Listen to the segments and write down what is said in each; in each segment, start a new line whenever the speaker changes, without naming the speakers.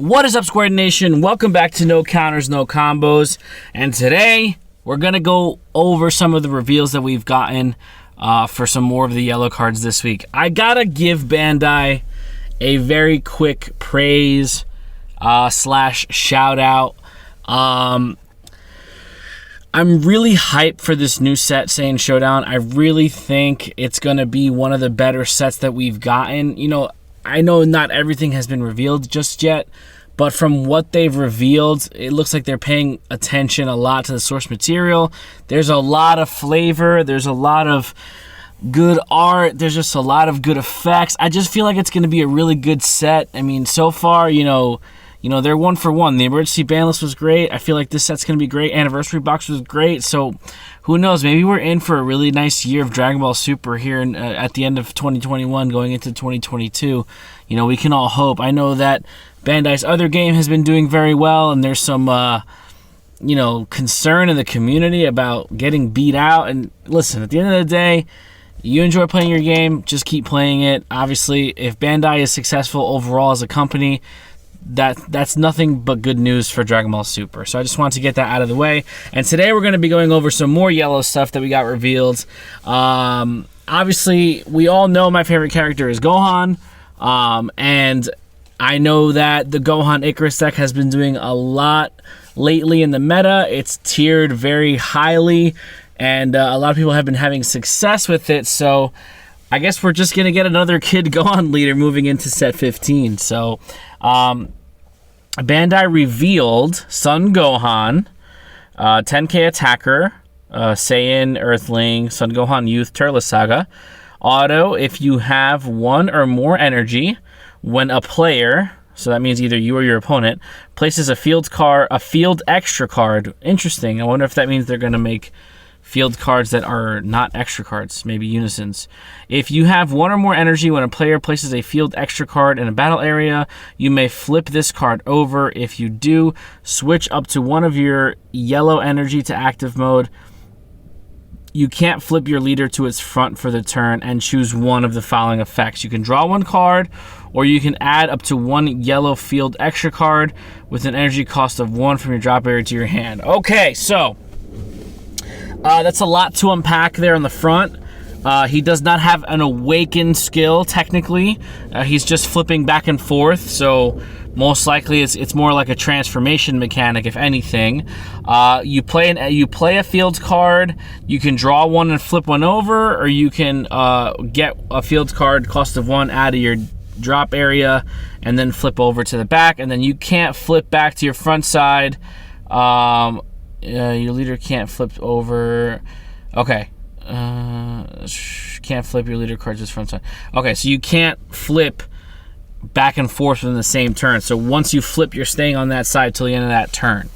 What is up, Square Nation? Welcome back to No Counters, No Combos. And today, we're going to go over some of the reveals that we've gotten for some more of the yellow cards this week. I gotta give Bandai a very quick praise slash shout out. I'm really hyped for this new set, Saiyan Showdown. I really think it's going to be one of the better sets that we've gotten. You know, I know not everything has been revealed just yet, but from what they've revealed, it looks like they're paying attention a lot to the source material. There's a lot of flavor. There's a lot of good art. There's just a lot of good effects. I just feel like it's going to be a really good set. I mean, so far, you know, they're 1 for 1. The emergency ban list was great. I feel like this set's going to be great. Anniversary box was great. So who knows? Maybe we're in for a really nice year of Dragon Ball Super here at the end of 2021 going into 2022. You know, we can all hope. I know that Bandai's other game has been doing very well, and there's some, concern in the community about getting beat out. And listen, at the end of the day, you enjoy playing your game, just keep playing it. Obviously, if Bandai is successful overall as a company, that's nothing but good news for Dragon Ball Super. So I just wanted to get that out of the way. And today we're going to be going over some more yellow stuff that we got revealed. Obviously, we all know my favorite character is Gohan. And I know that the Gohan Icarus deck has been doing a lot lately in the meta. It's tiered very highly, and a lot of people have been having success with it. So I guess we're just going to get another Kid Gohan leader moving into set 15. So Bandai revealed Sun Gohan, 10k attacker, Saiyan Earthling, Sun Gohan Youth Turles Saga. Auto, if you have 1 or more energy, when a player, so that means either you or your opponent, places a field extra card. Interesting. I wonder if that means they're going to make field cards that are not extra cards, maybe unisons. If you have 1 or more energy when a player places a field extra card in a battle area, you may flip this card over. If you do, switch up to 1 of your yellow energy to active mode. You can't flip your leader to its front for the turn and choose one of the following effects. You can draw 1 card, or you can add up to 1 yellow field extra card with an energy cost of 1 from your drop area to your hand. Okay, so that's a lot to unpack there on the front. He does not have an awakened skill, technically. He's just flipping back and forth, so most likely it's more like a transformation mechanic, if anything. You play a field card, you can draw 1 and flip 1 over, or you can get a field card, cost of 1, out of your drop area, and then flip over to the back, and then you can't flip back to your front side. Your leader can't flip over. Okay. Can't flip your leader cards just front side. Okay, so you can't flip back and forth within the same turn. So once you flip, you're staying on that side till the end of that turn.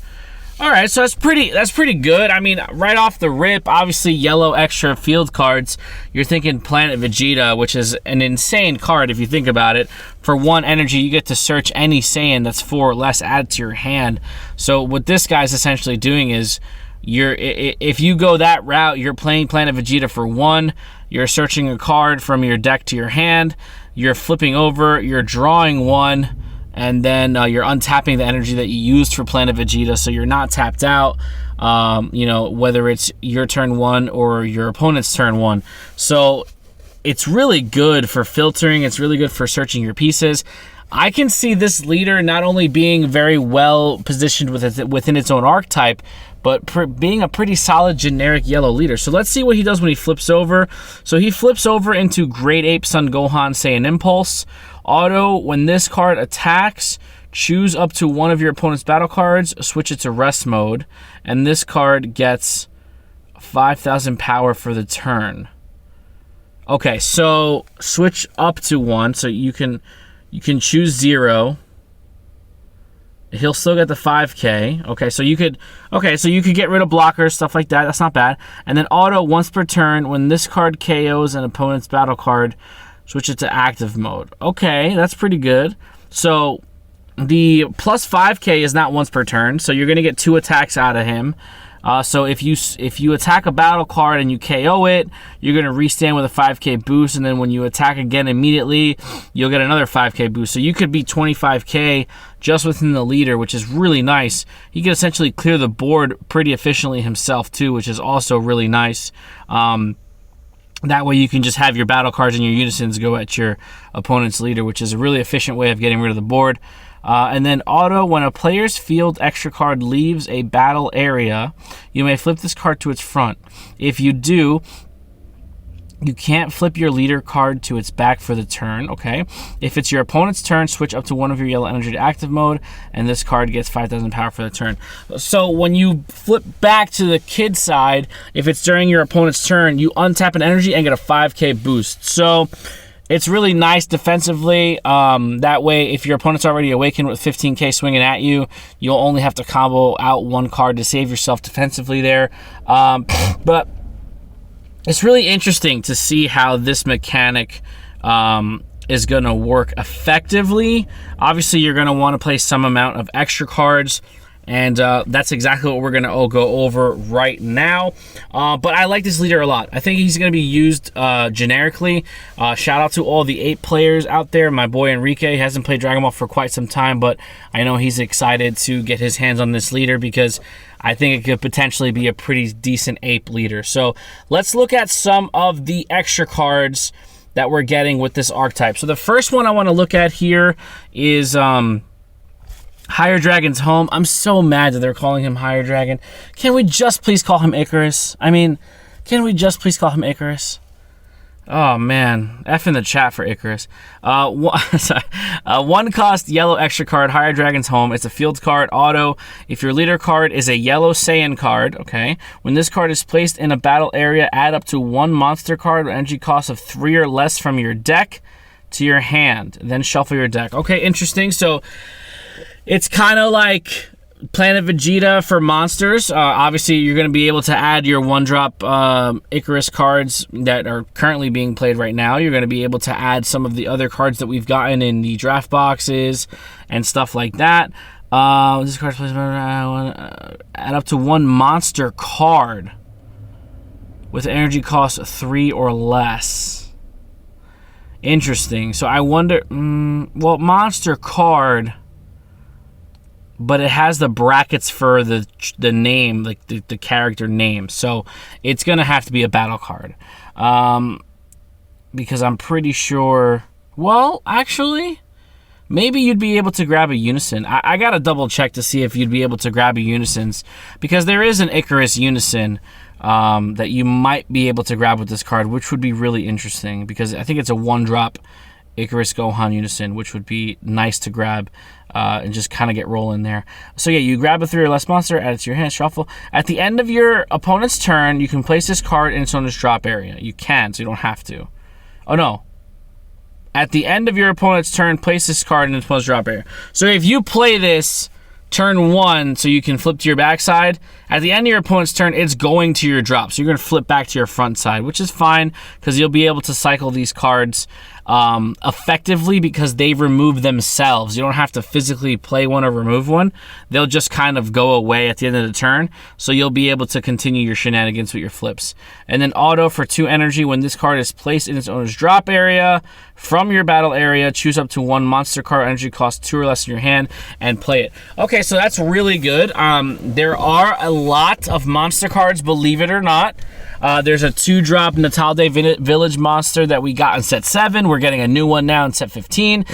All right, so that's pretty good. I mean, right off the rip, obviously yellow extra field cards. You're thinking Planet Vegeta, which is an insane card if you think about it. For 1 energy, you get to search any Saiyan that's 4 or less added to your hand. So what this guy's essentially doing is, if you go that route, you're playing Planet Vegeta for 1. You're searching a card from your deck to your hand. You're flipping over. You're drawing 1. And then you're untapping the energy that you used for Planet Vegeta, so you're not tapped out, whether it's your turn 1 or your opponent's turn 1. So it's really good for filtering. It's really good for searching your pieces. I can see this leader not only being very well positioned within its own archetype, but being a pretty solid generic yellow leader. So let's see what he does when he flips over. So he flips over into Great Ape Sun Gohan Saiyan Impulse. Auto, when this card attacks, choose up to 1 of your opponent's battle cards, switch it to rest mode, and this card gets 5,000 power for the turn. Okay, so switch up to 1, so you can choose 0. He'll still get the 5k. Okay, so you could get rid of blockers, stuff like that. That's not bad. And then auto, once per turn, when this card KOs an opponent's battle card, switch it to active mode. Okay, that's pretty good. So the plus 5k is not once per turn, so you're going to get 2 attacks out of him. So if you attack a battle card and you KO it, you're going to restand with a 5k boost, and then when you attack again immediately, you'll get another 5k boost. So you could be 25k just within the leader, which is really nice. He can essentially clear the board pretty efficiently himself too, which is also really nice. That way you can just have your battle cards and your unisons go at your opponent's leader, which is a really efficient way of getting rid of the board. And then auto, when a player's field extra card leaves a battle area, you may flip this card to its front. If you do, you can't flip your leader card to its back for the turn, okay? If it's your opponent's turn, switch up to one of your yellow energy to active mode, and this card gets 5,000 power for the turn. So when you flip back to the kid side, if it's during your opponent's turn, you untap an energy and get a 5k boost. So it's really nice defensively. That way, if your opponent's already awakened with 15k swinging at you, you'll only have to combo out one card to save yourself defensively there. But it's really interesting to see how this mechanic is going to work effectively. Obviously, you're going to want to play some amount of extra cards, and that's exactly what we're going to go over right now. But I like this leader a lot. I think he's going to be used generically. Shout out to all the 8 players out there. My boy Enrique hasn't played Dragon Ball for quite some time, but I know he's excited to get his hands on this leader because I think it could potentially be a pretty decent ape leader. So let's look at some of the extra cards that we're getting with this archetype. So the first one I want to look at here is Higher Dragon's Home. I'm so mad that they're calling him Higher Dragon. Can we just please call him Icarus? I mean, can we just please call him Icarus? Oh, man. F in the chat for Icarus. One cost yellow extra card, Higher Dragon's Home. It's a field card, auto. If your leader card is a yellow Saiyan card, okay, when this card is placed in a battle area, add up to 1 monster card with energy cost of 3 or less from your deck to your hand. Then shuffle your deck. Okay, interesting. So it's kind of like Planet Vegeta for monsters. Obviously, you're going to be able to add your 1-drop Icarus cards that are currently being played right now. You're going to be able to add some of the other cards that we've gotten in the draft boxes and stuff like that. This card plays add up to 1 monster card with energy cost 3 or less. Interesting. So I wonder, well, monster card, but it has the brackets for the name, like the character name. So it's going to have to be a battle card. Because I'm pretty sure, well, actually, maybe you'd be able to grab a unison. I got to double check to see if you'd be able to grab a unisons, because there is an Icarus unison that you might be able to grab with this card, which would be really interesting, because I think it's a 1-drop Icarus Gohan unison, which would be nice to grab and just kind of get rolling there. So yeah, you grab a 3 or less monster, add it to your hand, shuffle. At the end of your opponent's turn, you can place this card in its owner's drop area. You can, so you don't have to. Oh no. At the end of your opponent's turn, place this card in its opponent's drop area. So if you play this turn 1 so you can flip to your backside, at the end of your opponent's turn, it's going to your drop. So you're going to flip back to your front side, which is fine because you'll be able to cycle these cards effectively because they remove themselves. You don't have to physically play one or remove one. They'll just kind of go away at the end of the turn, so you'll be able to continue your shenanigans with your flips. And then auto for 2 energy. When this card is placed in its owner's drop area, from your battle area, choose up to 1 monster card, energy cost 2 or less in your hand, and play it. Okay, so that's really good. There are a lot of monster cards, believe it or not. There's a 2-drop Natalde Village monster that we got in set 7. We're getting a new one now in set 15.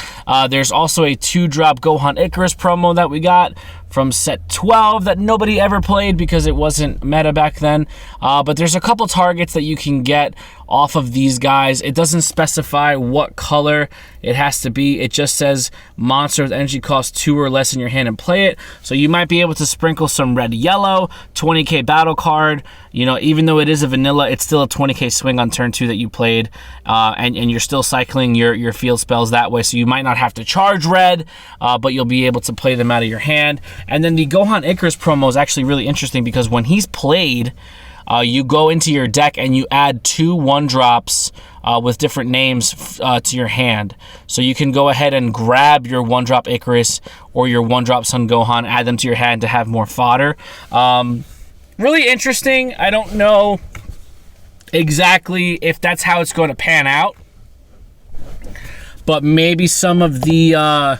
There's also a 2-drop Gohan Icarus promo that we got from set 12 that nobody ever played because it wasn't meta back then. But there's a couple targets that you can get off of these guys. It doesn't specify what color it has to be. It just says monster with energy cost 2 or less in your hand and play it. So you might be able to sprinkle some red yellow, 20k battle card. You know, even though it is a vanilla, it's still a 20k swing on turn 2 that you played. And you're still cycling your field spells that way. So you might not have to charge red, but you'll be able to play them out of your hand. And then the Gohan Icarus promo is actually really interesting because when he's played, you go into your deck and you add 2 1-drops with different names to your hand. So you can go ahead and grab your 1-drop Icarus or your 1-drop Son Gohan, add them to your hand to have more fodder. really interesting. I don't know exactly if that's how it's going to pan out, but maybe some of the other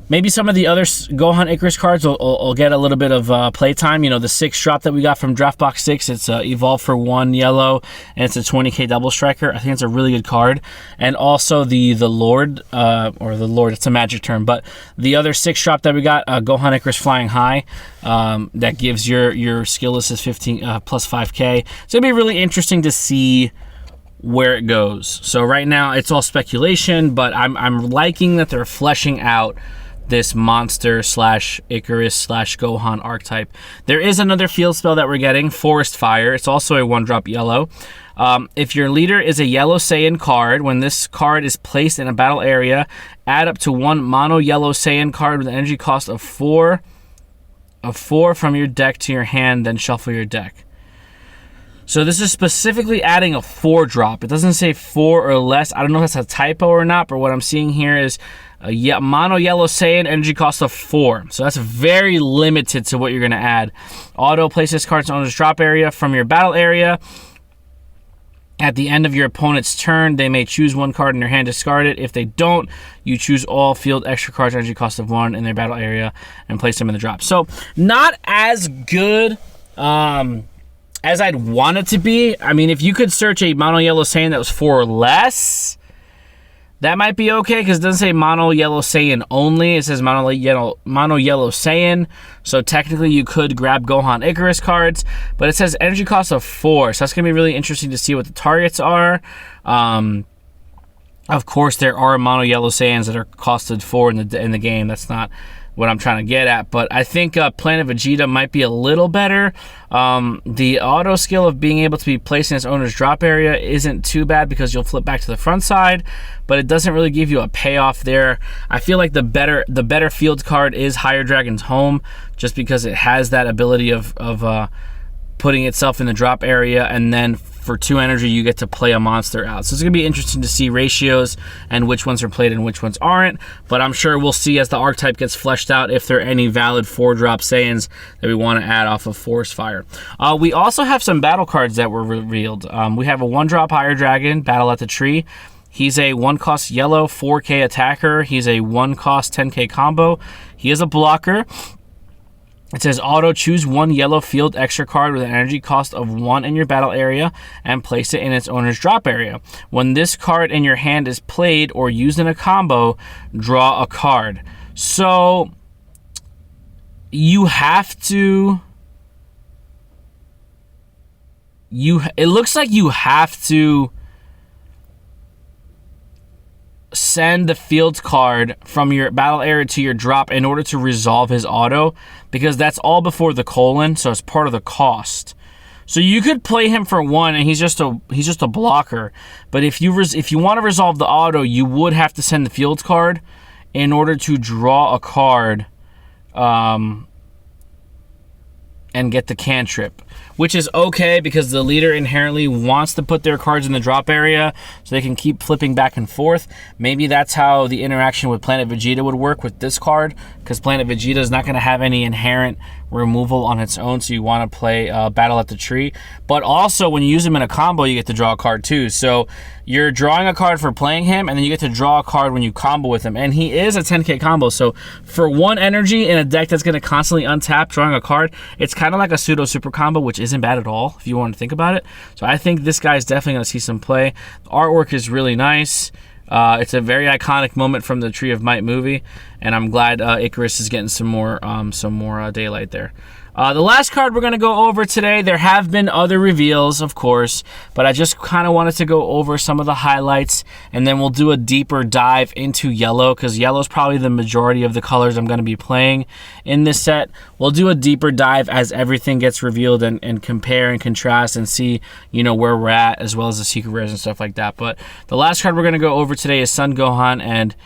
Gohan Icarus cards will get a little bit of playtime. You know, the 6 drop that we got from Draft Box 6, it's Evolve for 1 yellow, and it's a 20k double striker. I think it's a really good card. And also the Lord, it's a magic term, but the other 6 drop that we got, Gohan Icarus Flying High, that gives your skill list is 15 plus 5k. It's going to be really interesting to see where it goes. So right now it's all speculation, but I'm liking that they're fleshing out this monster slash Icarus slash Gohan archetype. There is another field spell that we're getting, Forest Fire. It's also a 1-drop yellow. If your leader is a yellow Saiyan card, when this card is placed in a battle area, add up to 1 mono yellow Saiyan card with an energy cost of 4 from your deck to your hand, then shuffle your deck. So this is specifically adding a 4-drop. It doesn't say 4 or less. I don't know if that's a typo or not, but what I'm seeing here is a mono yellow Saiyan, energy cost of 4. So that's very limited to what you're going to add. Auto place this card's owner's drop area from your battle area. At the end of your opponent's turn, they may choose 1 card in their hand, discard it. If they don't, you choose all field extra cards, energy cost of 1 in their battle area, and place them in the drop. So not as good as I'd want it to be. I mean, if you could search a mono yellow Saiyan that was 4 or less, that might be okay, because it doesn't say mono yellow Saiyan only. It says mono yellow Saiyan. So technically you could grab Gohan Icarus cards, but it says energy cost of 4. So that's going to be really interesting to see what the targets are. Of course, there are mono yellow Saiyans that are costed 4 in the game. That's not what I'm trying to get at, but I think Planet Vegeta might be a little better. The auto skill of being able to be placed in its owner's drop area isn't too bad, because you'll flip back to the front side, but it doesn't really give you a payoff there. I feel like the better field card is Higher Dragon's Home, just because it has that ability of putting itself in the drop area, and then for 2 energy you get to play a monster out. So it's going to be interesting to see ratios and which ones are played and which ones aren't, but I'm sure we'll see as the archetype gets fleshed out if there are any valid 4-drop Saiyans that we want to add off of Forest Fire. We also have some battle cards that were revealed. We have a 1-drop Higher Dragon, Battle at the Tree. He's a 1-cost yellow 4k attacker. He's a 1-cost 10k combo. He is a blocker. It says auto choose 1 yellow field extra card with an energy cost of 1 in your battle area and place it in its owner's drop area. When this card in your hand is played or used in a combo, draw a card. So you have to... It looks like you have to send the field card from your battle area to your drop in order to resolve his auto, because that's all before the colon, so it's part of the cost. So you could play him for 1 and he's just a blocker, but if you want to resolve the auto, you would have to send the field card in order to draw a card and get the cantrip, which is okay because the leader inherently wants to put their cards in the drop area so they can keep flipping back and forth. Maybe that's how the interaction with Planet Vegeta would work with this card, because Planet Vegeta is not going to have any inherent removal on its own, so you want to play Battle at the Tree. But also, when you use him in a combo, you get to draw a card too. So you're drawing a card for playing him, and then you get to draw a card when you combo with him. And he is a 10k combo, so for 1 energy in a deck that's going to constantly untap drawing a card, it's kind of like a pseudo super combo, which isn't bad at all if you want to think about it. So I think this guy's definitely going to see some play. The artwork is really nice. It's a very iconic moment from the Tree of Might movie, and I'm glad Icarus is getting some more daylight there. The last card we're going to go over today, there have been other reveals, of course, but I just kind of wanted to go over some of the highlights, and then we'll do a deeper dive into yellow, because yellow is probably the majority of the colors I'm going to be playing in this set. We'll do a deeper dive as everything gets revealed and compare and contrast and see, where we're at, as well as the secret rares and stuff like that. But the last card we're going to go over today is Sun Gohan and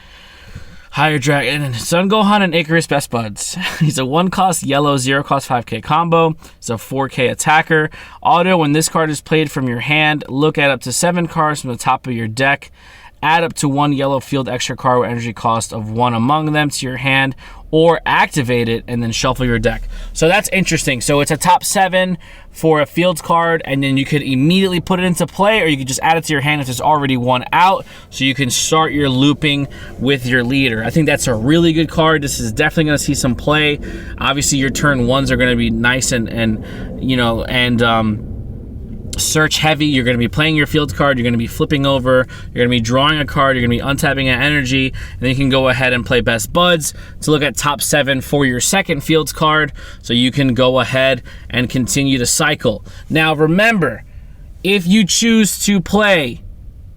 Higher Dragon, Sun Gohan and Icarus Best Buds. He's a 1-cost yellow, 0-cost 5k combo. He's a 4k attacker. Auto, when this card is played from your hand, look at up to 7 cards from the top of your deck. add up to 1 yellow field extra card with energy cost of 1 among them to your hand, or activate it and then shuffle your deck. So that's interesting. So it's a top 7 for a field card, and then you could immediately put it into play, or you could just add it to your hand if there's already one out, so you can start your looping with your leader. I think that's a really good card. This is definitely going to see some play. Obviously, your turn 1s are going to be nice and search heavy. You're going to be playing your field card, you're going to be flipping over, you're going to be drawing a card, you're going to be untapping an energy, and then you can go ahead and play best buds to look at top 7 for your second fields card, so you can go ahead and continue to cycle. Now remember, if you choose to play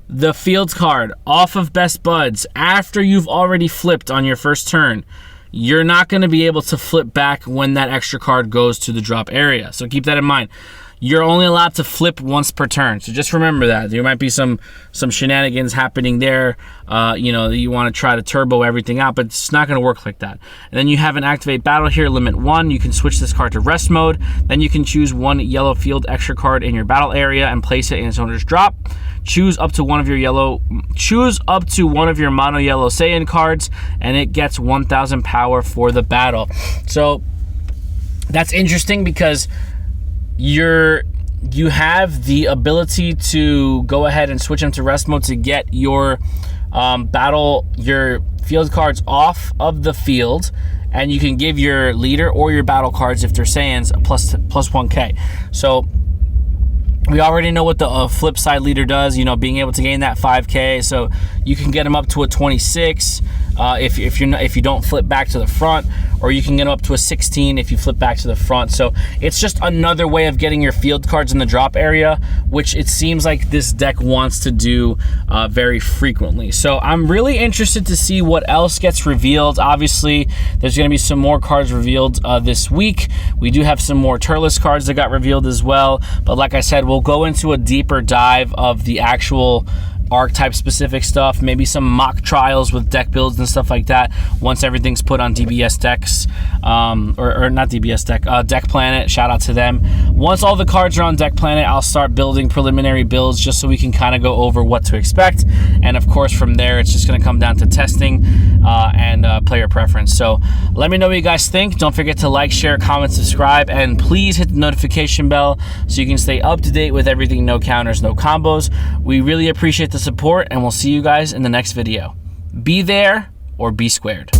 the fields card off of best buds after you've already flipped on your first turn, you're not going to be able to flip back when that extra card goes to the drop area. So keep that in mind. You're only allowed to flip once per turn, so just remember that. There might be some shenanigans happening there. You want to try to turbo everything out, but it's not going to work like that. And then you have an activate battle here, limit 1. You can switch this card to rest mode. Then you can choose 1 yellow field extra card in your battle area and place it in its owner's drop. Choose up to one of your mono yellow Saiyan cards, and it gets 1,000 power for the battle. So that's interesting because you have the ability to go ahead and switch them to rest mode to get your your field cards off of the field, and you can give your leader or your battle cards, if they're Saiyans, a plus 1k. So we already know what the flip side leader does, being able to gain that 5k, so you can get them up to a 26 if you don't flip back to the front, or you can get them up to a 16 if you flip back to the front. So it's just another way of getting your field cards in the drop area, which it seems like this deck wants to do very frequently. So I'm really interested to see what else gets revealed. Obviously, there's going to be some more cards revealed this week. We do have some more Turles cards that got revealed as well, but like I said, we'll go into a deeper dive of the actual archetype specific stuff, maybe some mock trials with deck builds and stuff like that once everything's put on DBS decks, or not DBS deck, Deck Planet. Shout out to them. Once all the cards are on Deck Planet, I'll start building preliminary builds just so we can kind of go over what to expect, and of course from there it's just going to come down to testing and player preference. So let me know what you guys think. Don't forget to like, share, comment, subscribe, and please hit the notification bell so you can stay up to date with everything No Counters, No Combos. We really appreciate the support, and we'll see you guys in the next video. Be there or be squared.